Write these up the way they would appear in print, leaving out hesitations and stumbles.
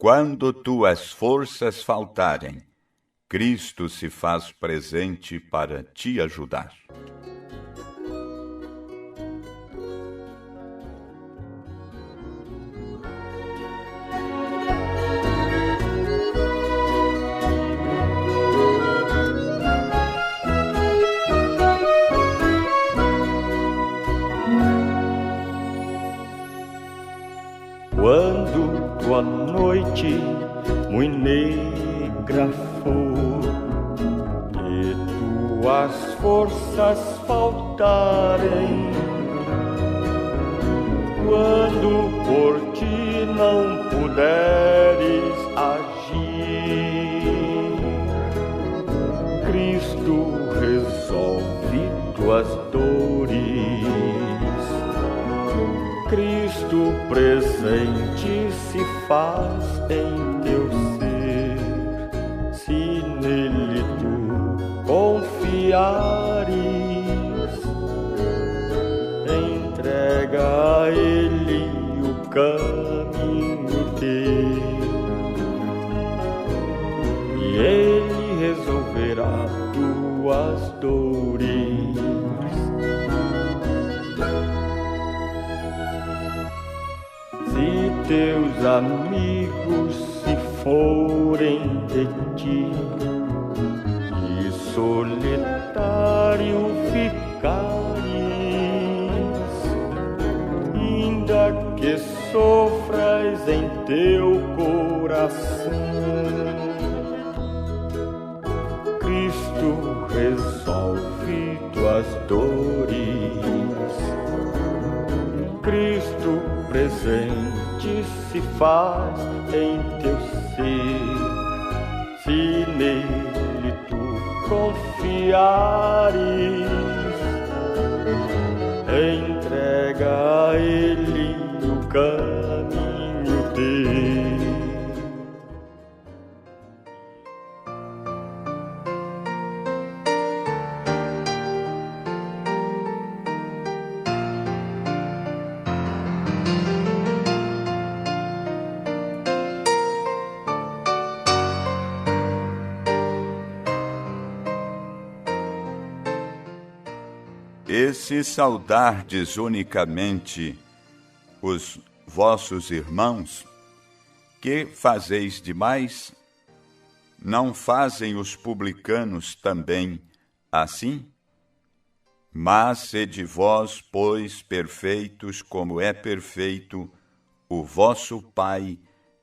Quando tuas forças faltarem, Cristo se faz presente para te ajudar. Quando tua noite muito negra for e tuas forças faltarem, quando por ti não puderes agir, Cristo resolve tuas dores. Cristo presente se faz em teu ser, se nele tu confiares, entrega a ele o caminho teu, e ele resolverá tuas dores. Se teus amigos se forem de ti e solitário ficares, ainda que sofras em teu coração, Cristo resolve tuas dores. Cristo presente se faz em teu ser, se nele tu confiares, entrega a ele o caminho teu. E se saudardes unicamente os vossos irmãos, que fazeis demais? Não fazem os publicanos também assim? Mas sede vós, pois, perfeitos, como é perfeito o vosso Pai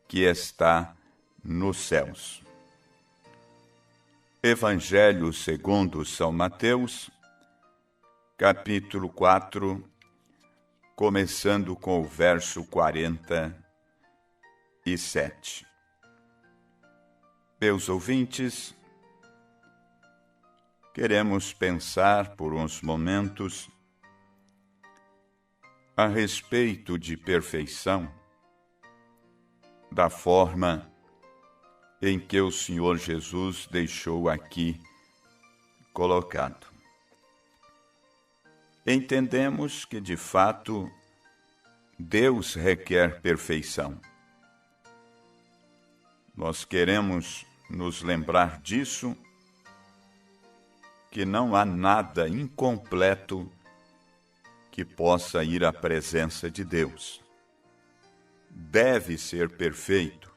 que está nos céus. Evangelho segundo São Mateus, capítulo 4, começando com o verso 47. Meus ouvintes, queremos pensar por uns momentos a respeito de perfeição, da forma em que o Senhor Jesus deixou aqui colocado. Entendemos que, de fato, Deus requer perfeição. Nós queremos nos lembrar disso, que não há nada incompleto que possa ir à presença de Deus. Deve ser perfeito.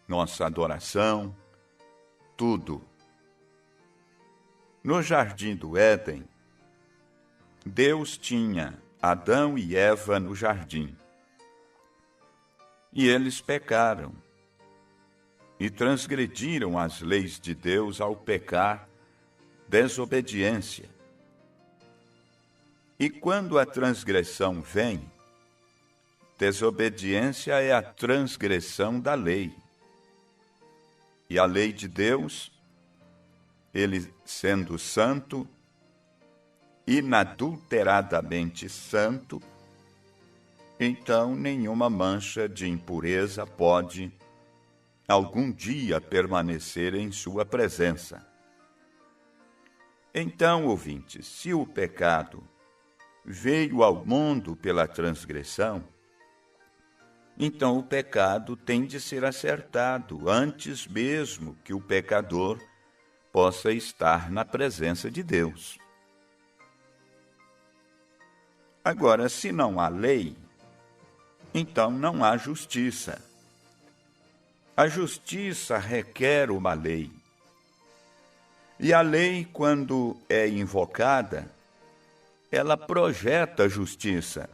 Nossa adoração, tudo. No jardim do Éden, Deus tinha Adão e Eva no jardim. E eles pecaram e transgrediram as leis de Deus ao pecar desobediência. E quando a transgressão vem, desobediência é a transgressão da lei. E a lei de Deus, ele sendo santo, inadulteradamente santo, então nenhuma mancha de impureza pode algum dia permanecer em sua presença. Então, ouvintes, se o pecado veio ao mundo pela transgressão, Então o pecado tem de ser acertado antes mesmo que o pecador possa estar na presença de Deus. Agora, se não há lei, então não há justiça. A justiça requer uma lei. E a lei, quando é invocada, ela projeta a justiça.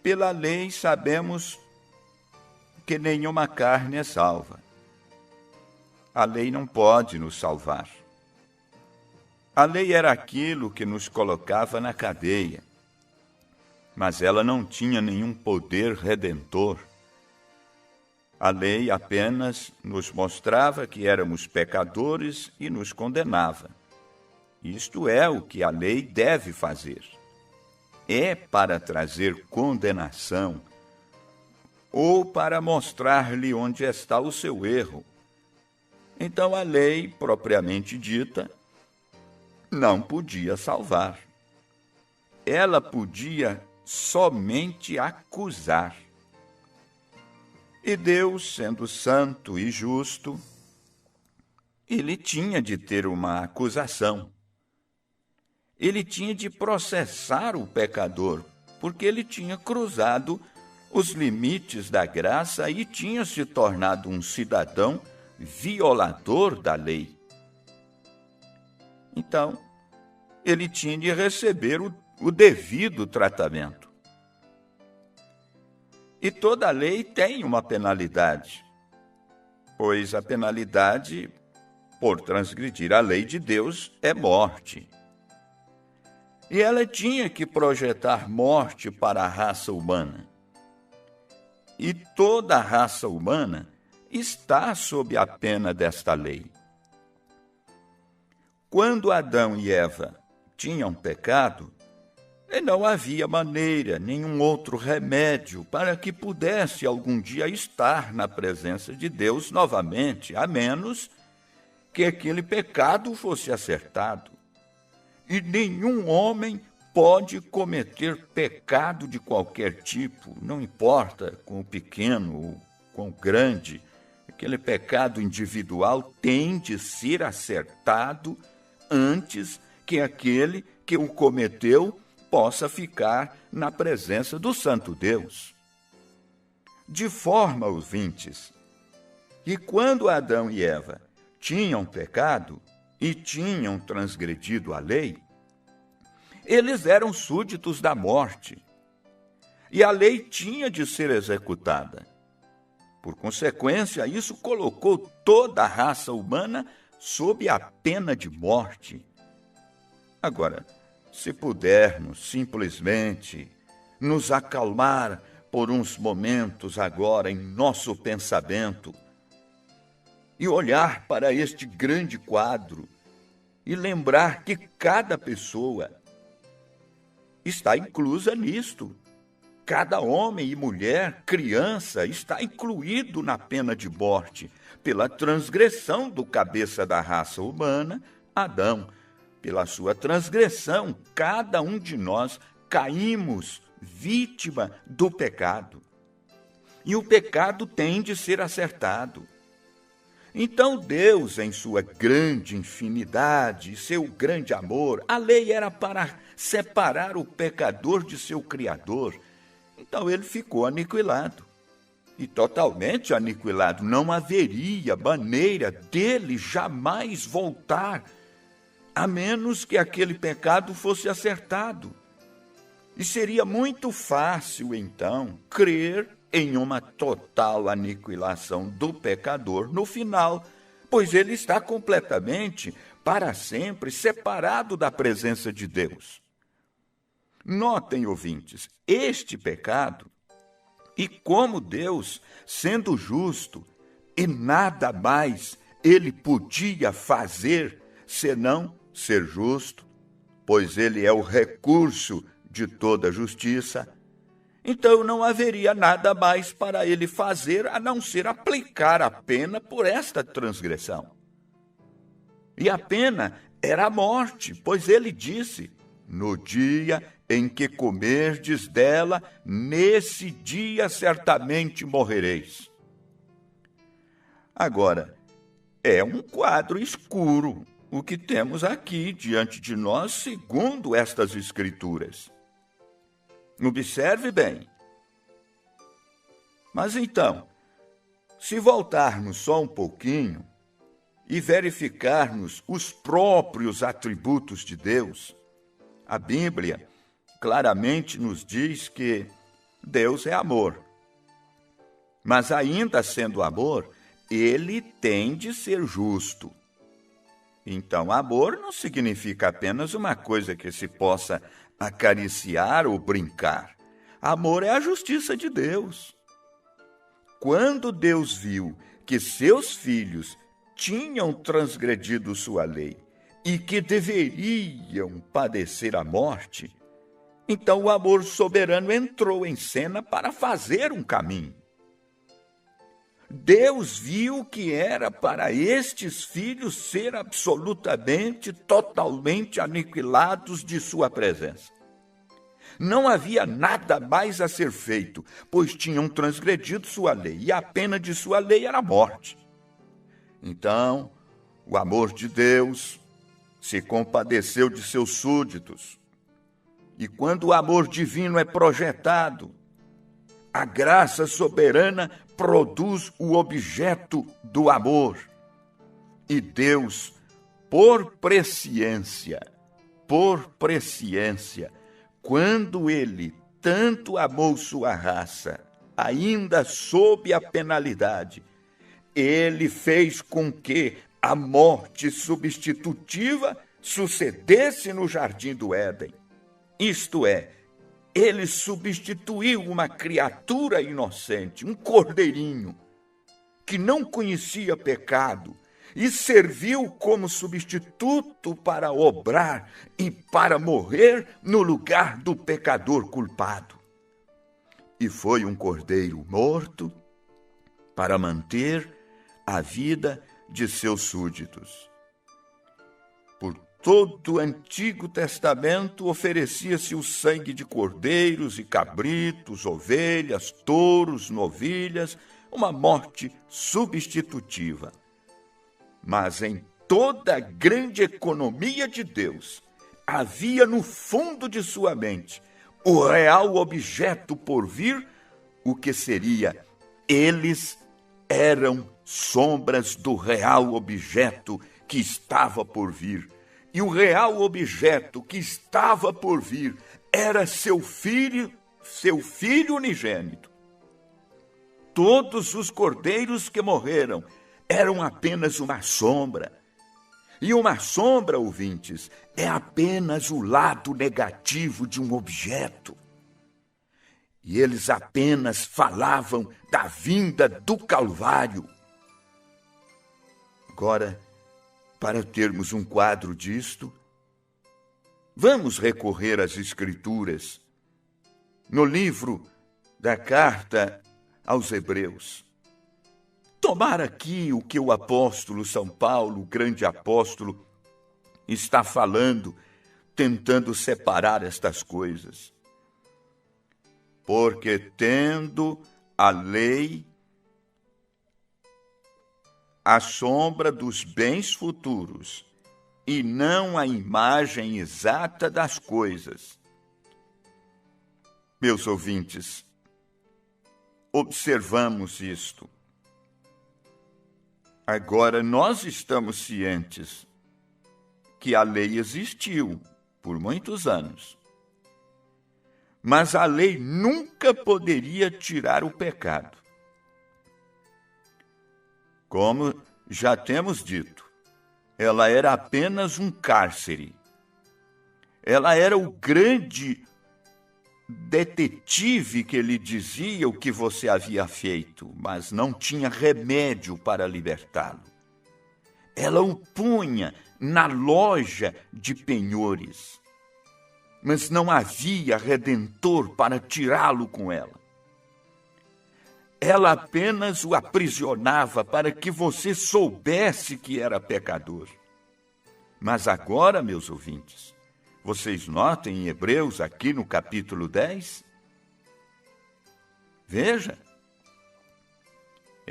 Pela lei sabemos que nenhuma carne é salva. A lei não pode nos salvar. A lei era aquilo que nos colocava na cadeia, mas ela não tinha nenhum poder redentor. A lei apenas nos mostrava que éramos pecadores e nos condenava. Isto é o que a lei deve fazer. É para trazer condenação ou para mostrar-lhe onde está o seu erro. Então a lei, propriamente dita, não podia salvar. Ela podia somente acusar. E Deus, sendo santo e justo, ele tinha de ter uma acusação. Ele tinha de processar o pecador, porque ele tinha cruzado os limites da graça e tinha se tornado um cidadão violador da lei. Então, ele tinha de receber o devido tratamento. E toda lei tem uma penalidade, pois a penalidade por transgredir a lei de Deus é morte. E ela tinha que projetar morte para a raça humana. E toda a raça humana está sob a pena desta lei. Quando Adão e Eva tinham pecado, não havia maneira, nenhum outro remédio para que pudesse algum dia estar na presença de Deus novamente, a menos que aquele pecado fosse acertado. E nenhum homem pode cometer pecado de qualquer tipo, não importa quão pequeno ou quão grande. Aquele pecado individual tem de ser acertado antes que aquele que o cometeu possa ficar na presença do Santo Deus. De forma, ouvintes, que quando Adão e Eva tinham pecado e tinham transgredido a lei, eles eram súditos da morte, e a lei tinha de ser executada. Por consequência, isso colocou toda a raça humana sob a pena de morte. Agora, se pudermos simplesmente nos acalmar por uns momentos agora em nosso pensamento e olhar para este grande quadro e lembrar que cada pessoa está inclusa nisto. Cada homem e mulher, criança, está incluído na pena de morte pela transgressão do cabeça da raça humana, Adão. Pela sua transgressão, cada um de nós caímos vítima do pecado. E o pecado tem de ser acertado. Então Deus, em sua grande infinidade, seu grande amor, a lei era para separar o pecador de seu Criador. Então ele ficou aniquilado. E totalmente aniquilado. Não haveria maneira dele jamais voltar, a menos que aquele pecado fosse acertado. E seria muito fácil, então, crer em uma total aniquilação do pecador no final, pois ele está completamente, para sempre, separado da presença de Deus. Notem, ouvintes, este pecado, e como Deus, sendo justo, e nada mais ele podia fazer senão ser justo, pois ele é o recurso de toda justiça, então não haveria nada mais para ele fazer a não ser aplicar a pena por esta transgressão. E a pena era a morte, pois ele disse: No dia em que comerdes dela, nesse dia certamente morrereis. Agora, é um quadro escuro o que temos aqui diante de nós, segundo estas Escrituras. Observe bem. Mas então, se voltarmos só um pouquinho e verificarmos os próprios atributos de Deus, a Bíblia claramente nos diz que Deus é amor. Mas ainda sendo amor, ele tem de ser justo. Então, amor não significa apenas uma coisa que se possa acariciar ou brincar. Amor é a justiça de Deus. Quando Deus viu que seus filhos tinham transgredido sua lei e que deveriam padecer a morte, então o amor soberano entrou em cena para fazer um caminho. Deus viu que era para estes filhos ser absolutamente, totalmente aniquilados de sua presença. Não havia nada mais a ser feito, pois tinham transgredido sua lei, e a pena de sua lei era a morte. Então, o amor de Deus se compadeceu de seus súditos. E quando o amor divino é projetado, a graça soberana produz o objeto do amor. E Deus, por presciência, quando ele tanto amou sua raça, ainda sob a penalidade, ele fez com que a morte substitutiva sucedesse no jardim do Éden. Isto é, ele substituiu uma criatura inocente, um cordeirinho, que não conhecia pecado, e serviu como substituto para obrar e para morrer no lugar do pecador culpado. E foi um cordeiro morto para manter a vida de seus súditos. Por todo o Antigo Testamento oferecia-se o sangue de cordeiros e cabritos, ovelhas, touros, novilhas, uma morte substitutiva. Mas em toda a grande economia de Deus, havia no fundo de sua mente o real objeto por vir, o que seria: eles eram sombras do real objeto que estava por vir. E o real objeto que estava por vir era seu filho unigênito. Todos os cordeiros que morreram eram apenas uma sombra. E uma sombra, ouvintes, é apenas o lado negativo de um objeto. E eles apenas falavam da vinda do Calvário. Agora, para termos um quadro disto, vamos recorrer às Escrituras. No livro da carta aos Hebreus, tomar aqui o que o apóstolo São Paulo, o grande apóstolo, está falando, tentando separar estas coisas. Porque tendo a lei a sombra dos bens futuros e não a imagem exata das coisas. Meus ouvintes, observamos isto. Agora, nós estamos cientes que a lei existiu por muitos anos, mas a lei nunca poderia tirar o pecado. Como já temos dito, ela era apenas um cárcere. Ela era o grande detetive que lhe dizia o que você havia feito, mas não tinha remédio para libertá-lo. Ela o punha na loja de penhores, mas não havia redentor para tirá-lo com ela. Ela apenas o aprisionava para que você soubesse que era pecador. Mas agora, meus ouvintes, Vocês notem em Hebreus, aqui no capítulo 10? Veja.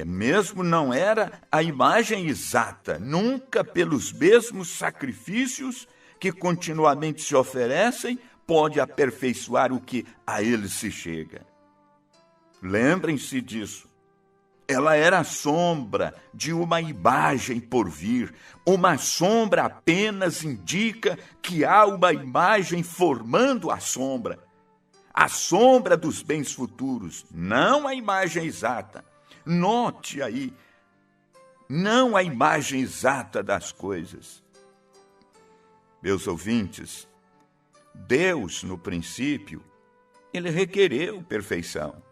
Mesmo não era a imagem exata, nunca pelos mesmos sacrifícios que continuamente se oferecem, pode aperfeiçoar o que a ele se chega. Lembrem-se disso. Ela era a sombra de uma imagem por vir. Uma sombra apenas indica que há uma imagem formando a sombra dos bens futuros, não a imagem exata. Note aí, não a imagem exata das coisas. Meus ouvintes, Deus, no princípio, ele requereu perfeição.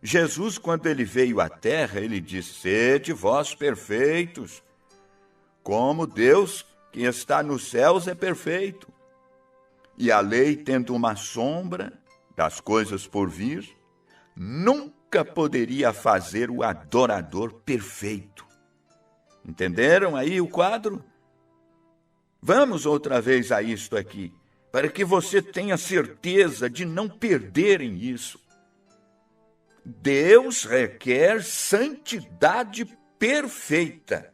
Jesus, quando ele veio à terra, ele disse: sede vós perfeitos, como Deus que está nos céus é perfeito. E a lei, tendo uma sombra das coisas por vir, nunca poderia fazer o adorador perfeito. Entenderam aí o quadro? Vamos outra vez a isto aqui, para que você tenha certeza de não perderem isso. Deus requer santidade perfeita.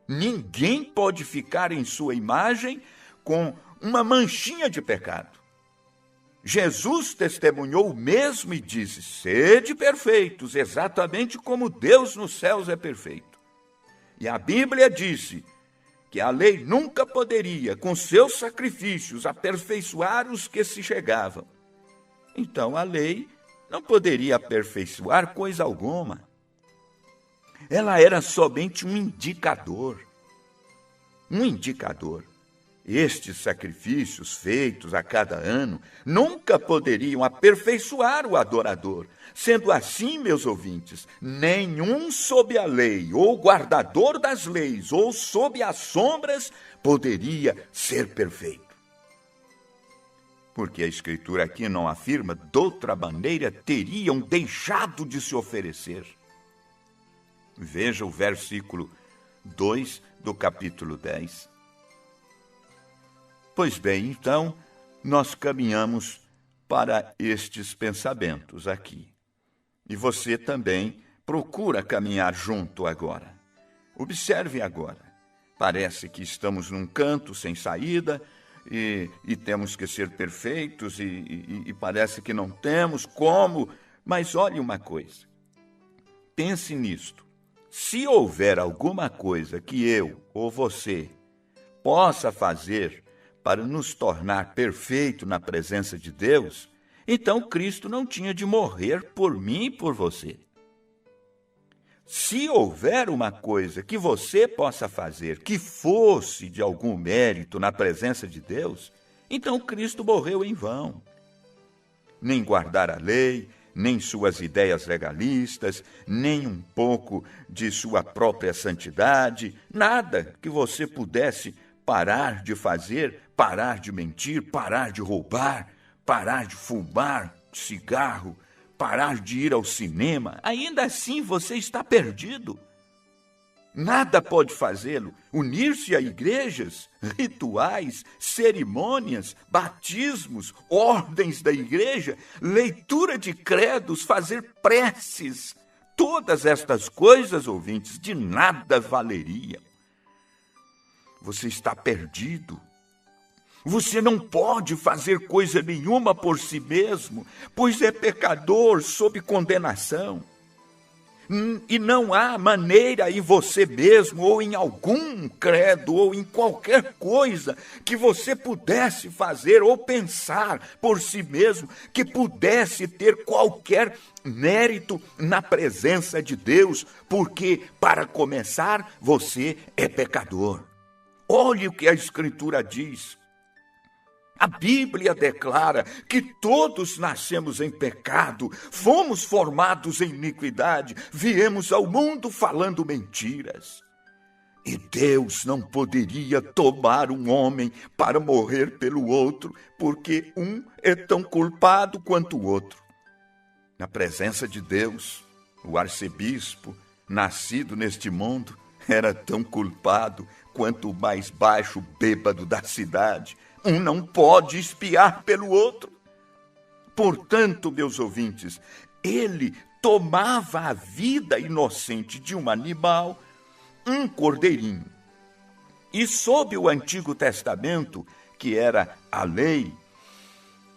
Ninguém pode ficar em sua imagem com uma manchinha de pecado. Jesus testemunhou o mesmo e disse: sede perfeitos, exatamente como Deus nos céus é perfeito. E a Bíblia disse que a lei nunca poderia, com seus sacrifícios, aperfeiçoar os que se chegavam. Então a lei não poderia aperfeiçoar coisa alguma. Ela era somente um indicador. Um indicador. Estes sacrifícios feitos a cada ano nunca poderiam aperfeiçoar o adorador. Sendo assim, meus ouvintes, nenhum sob a lei, ou guardador das leis, ou sob as sombras, poderia ser perfeito. Porque a Escritura aqui não afirma, de outra maneira teriam deixado de se oferecer. Veja o versículo 2 do capítulo 10. Pois bem, então, nós caminhamos para estes pensamentos aqui. E você também procura caminhar junto agora. Observe agora. Parece que estamos num canto sem saída e temos que ser perfeitos e parece que não temos como. Mas olhe uma coisa. Pense nisto. Se houver alguma coisa que eu ou você possa fazer para nos tornar perfeito na presença de Deus, então Cristo não tinha de morrer por mim e por você. Se houver uma coisa que você possa fazer que fosse de algum mérito na presença de Deus, então Cristo morreu em vão. Nem guardar a lei, nem suas ideias legalistas, nem um pouco de sua própria santidade, nada que você pudesse parar de fazer, parar de mentir, parar de roubar, parar de fumar cigarro, parar de ir ao cinema, ainda assim você está perdido. Nada pode fazê-lo. Unir-se a igrejas, rituais, cerimônias, batismos, ordens da igreja, leitura de credos, fazer preces. Todas estas coisas, ouvintes, de nada valeriam. Você está perdido. Você não pode fazer coisa nenhuma por si mesmo, pois é pecador sob condenação. E não há maneira em você mesmo, ou em algum credo, ou em qualquer coisa que você pudesse fazer ou pensar por si mesmo, que pudesse ter qualquer mérito na presença de Deus, porque, para começar, você é pecador. Olhe o que a Escritura diz. A Bíblia declara que todos nascemos em pecado, fomos formados em iniquidade, viemos ao mundo falando mentiras. E Deus não poderia tomar um homem para morrer pelo outro, porque um é tão culpado quanto o outro. Na presença de Deus, o arcebispo, nascido neste mundo, era tão culpado quanto o mais baixo bêbado da cidade, Um não pode espiar pelo outro. Portanto, meus ouvintes, ele tomava a vida inocente de um animal, um cordeirinho. E sob o Antigo Testamento, que era a lei,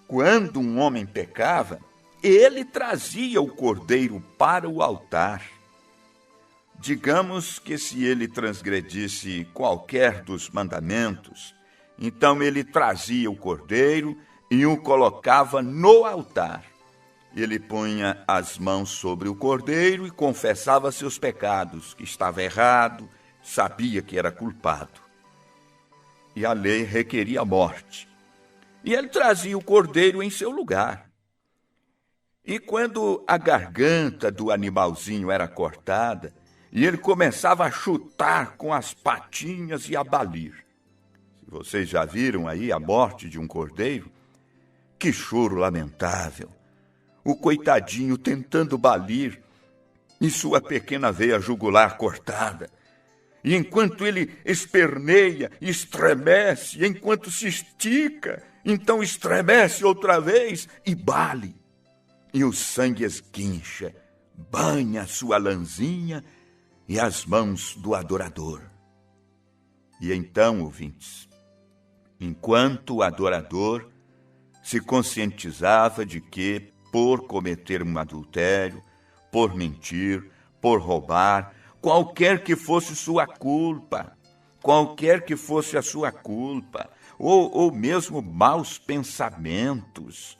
quando um homem pecava, ele trazia o cordeiro para o altar. Digamos que se ele transgredisse qualquer dos mandamentos, então ele trazia o cordeiro e o colocava no altar. Ele punha as mãos sobre o cordeiro e confessava seus pecados, que estava errado, sabia que era culpado. E a lei requeria a morte. E ele trazia o cordeiro em seu lugar. E quando a garganta do animalzinho era cortada, e ele começava a chutar com as patinhas e a balir. Se vocês já viram aí a morte de um cordeiro, que choro lamentável. O coitadinho tentando balir e sua pequena veia jugular cortada. E enquanto ele esperneia, estremece, enquanto se estica, então estremece outra vez e bale. E o sangue esguincha, banha a sua lãzinha e as mãos do adorador. E então, ouvintes, enquanto o adorador se conscientizava de que, por cometer um adultério, por mentir, por roubar, qualquer que fosse sua culpa, ou mesmo maus pensamentos,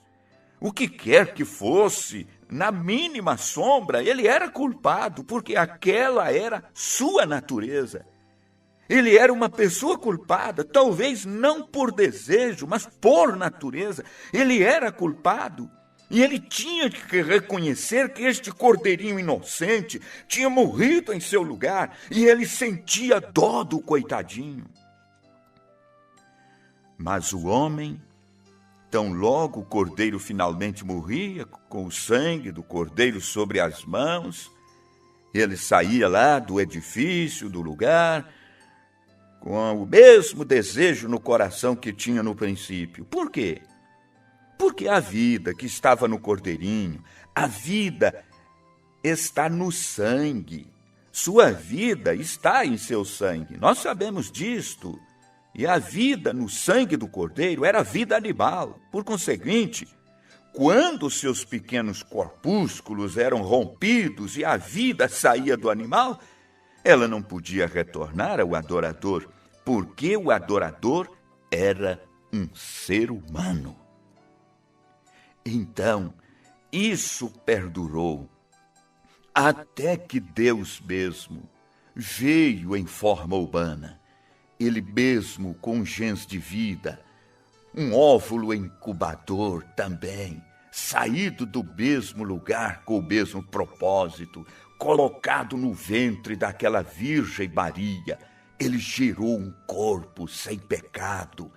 o que quer que fosse, na mínima sombra, ele era culpado, porque aquela era sua natureza. Ele era uma pessoa culpada, talvez não por desejo, mas por natureza. Ele era culpado. E ele tinha que reconhecer que este cordeirinho inocente tinha morrido em seu lugar, e ele sentia dó do coitadinho. Mas o homem, tão logo o cordeiro finalmente morria, com o sangue do cordeiro sobre as mãos, ele saía lá do edifício, do lugar, com o mesmo desejo no coração que tinha no princípio. Por quê? Porque a vida que estava no cordeirinho, a vida está no sangue. Sua vida está em seu sangue. Nós sabemos disto. E a vida no sangue do cordeiro era vida animal. Por conseguinte, quando seus pequenos corpúsculos eram rompidos e a vida saía do animal, ela não podia retornar ao adorador, porque o adorador era um ser humano. Então, isso perdurou, até que Deus mesmo veio em forma humana, ele mesmo com gens de vida, um óvulo incubador também, saído do mesmo lugar com o mesmo propósito, colocado no ventre daquela Virgem Maria, ele gerou um corpo sem pecado,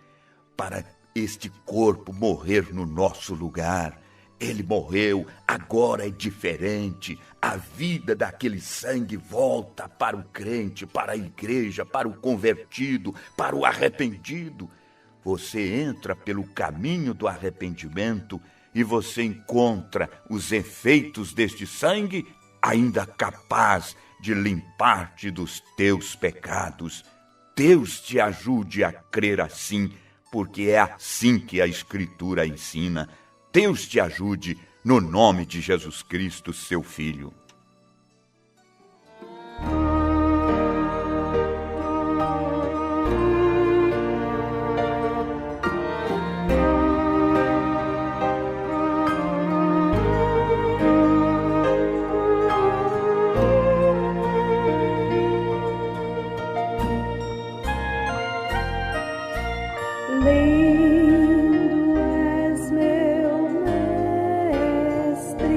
para este corpo morrer no nosso lugar. Ele morreu, agora é diferente. A vida daquele sangue volta para o crente, para a igreja, para o convertido, para o arrependido. Você entra pelo caminho do arrependimento e você encontra os efeitos deste sangue ainda capaz de limpar-te dos teus pecados. Deus te ajude a crer assim, porque é assim que a Escritura ensina. Deus te ajude, no nome de Jesus Cristo, seu Filho. Lindo és meu mestre,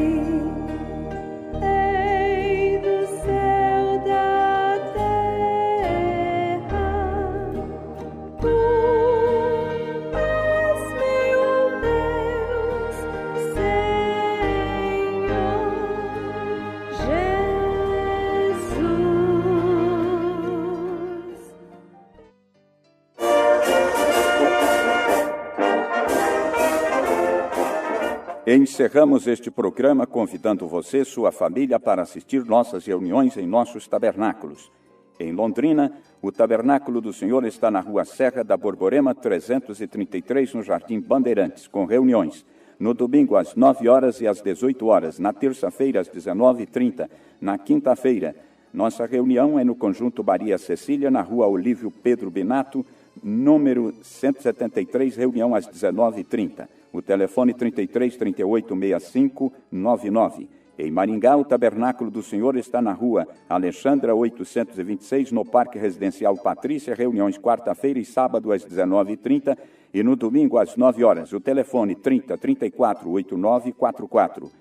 Encerramos este programa convidando você e sua família para assistir nossas reuniões em nossos tabernáculos. Em Londrina, o Tabernáculo do Senhor está na Rua Serra da Borborema, 333, no Jardim Bandeirantes, com reuniões no domingo às 9 horas e às 18 horas, na terça-feira às 19h30, na quinta-feira. Nossa reunião é no Conjunto Maria Cecília, na Rua Olívio Pedro Binato, número 173, reunião às 19h30. O telefone 33 38 65 99. Em Maringá, o Tabernáculo do Senhor está na Rua Alexandra 826, no Parque Residencial Patrícia, reuniões quarta-feira e sábado às 19h30 e no domingo às 9 horas. O telefone 30 34 89 44.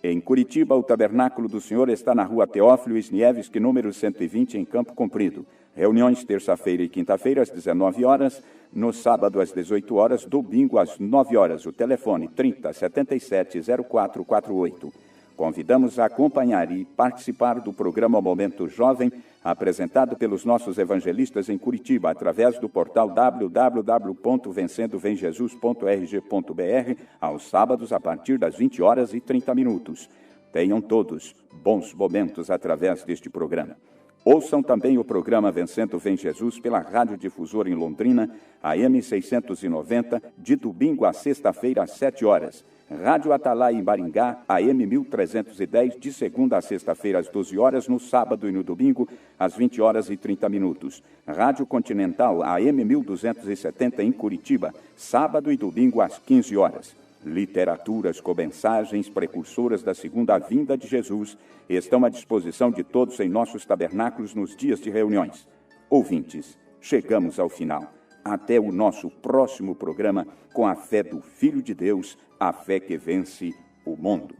Em Curitiba, o Tabernáculo do Senhor está na Rua Teófilo Wisniewski, número 120, em Campo Comprido. Reuniões terça-feira e quinta-feira às 19 horas, no sábado às 18 horas, domingo às 9 horas. O telefone 30 77 0448. Convidamos a acompanhar e participar do programa Momento Jovem, apresentado pelos nossos evangelistas em Curitiba, através do portal www.vencendovemjesus.rg.br, aos sábados a partir das 20 horas e 30 minutos. Tenham todos bons momentos através deste programa. Ouçam também o programa Vencendo Vem Jesus pela Rádio Difusora em Londrina, AM 690, de domingo a sexta-feira às 7 horas. Rádio Atalaia em Maringá, AM 1310, de segunda a sexta-feira às 12 horas, no sábado e no domingo, às 20 horas e 30 minutos. Rádio Continental, AM 1270 em Curitiba, sábado e domingo às 15 horas. Literaturas com mensagens precursoras da segunda vinda de Jesus estão à disposição de todos em nossos tabernáculos nos dias de reuniões. Ouvintes, chegamos ao final. Até o nosso próximo programa com a fé do Filho de Deus, a fé que vence o mundo.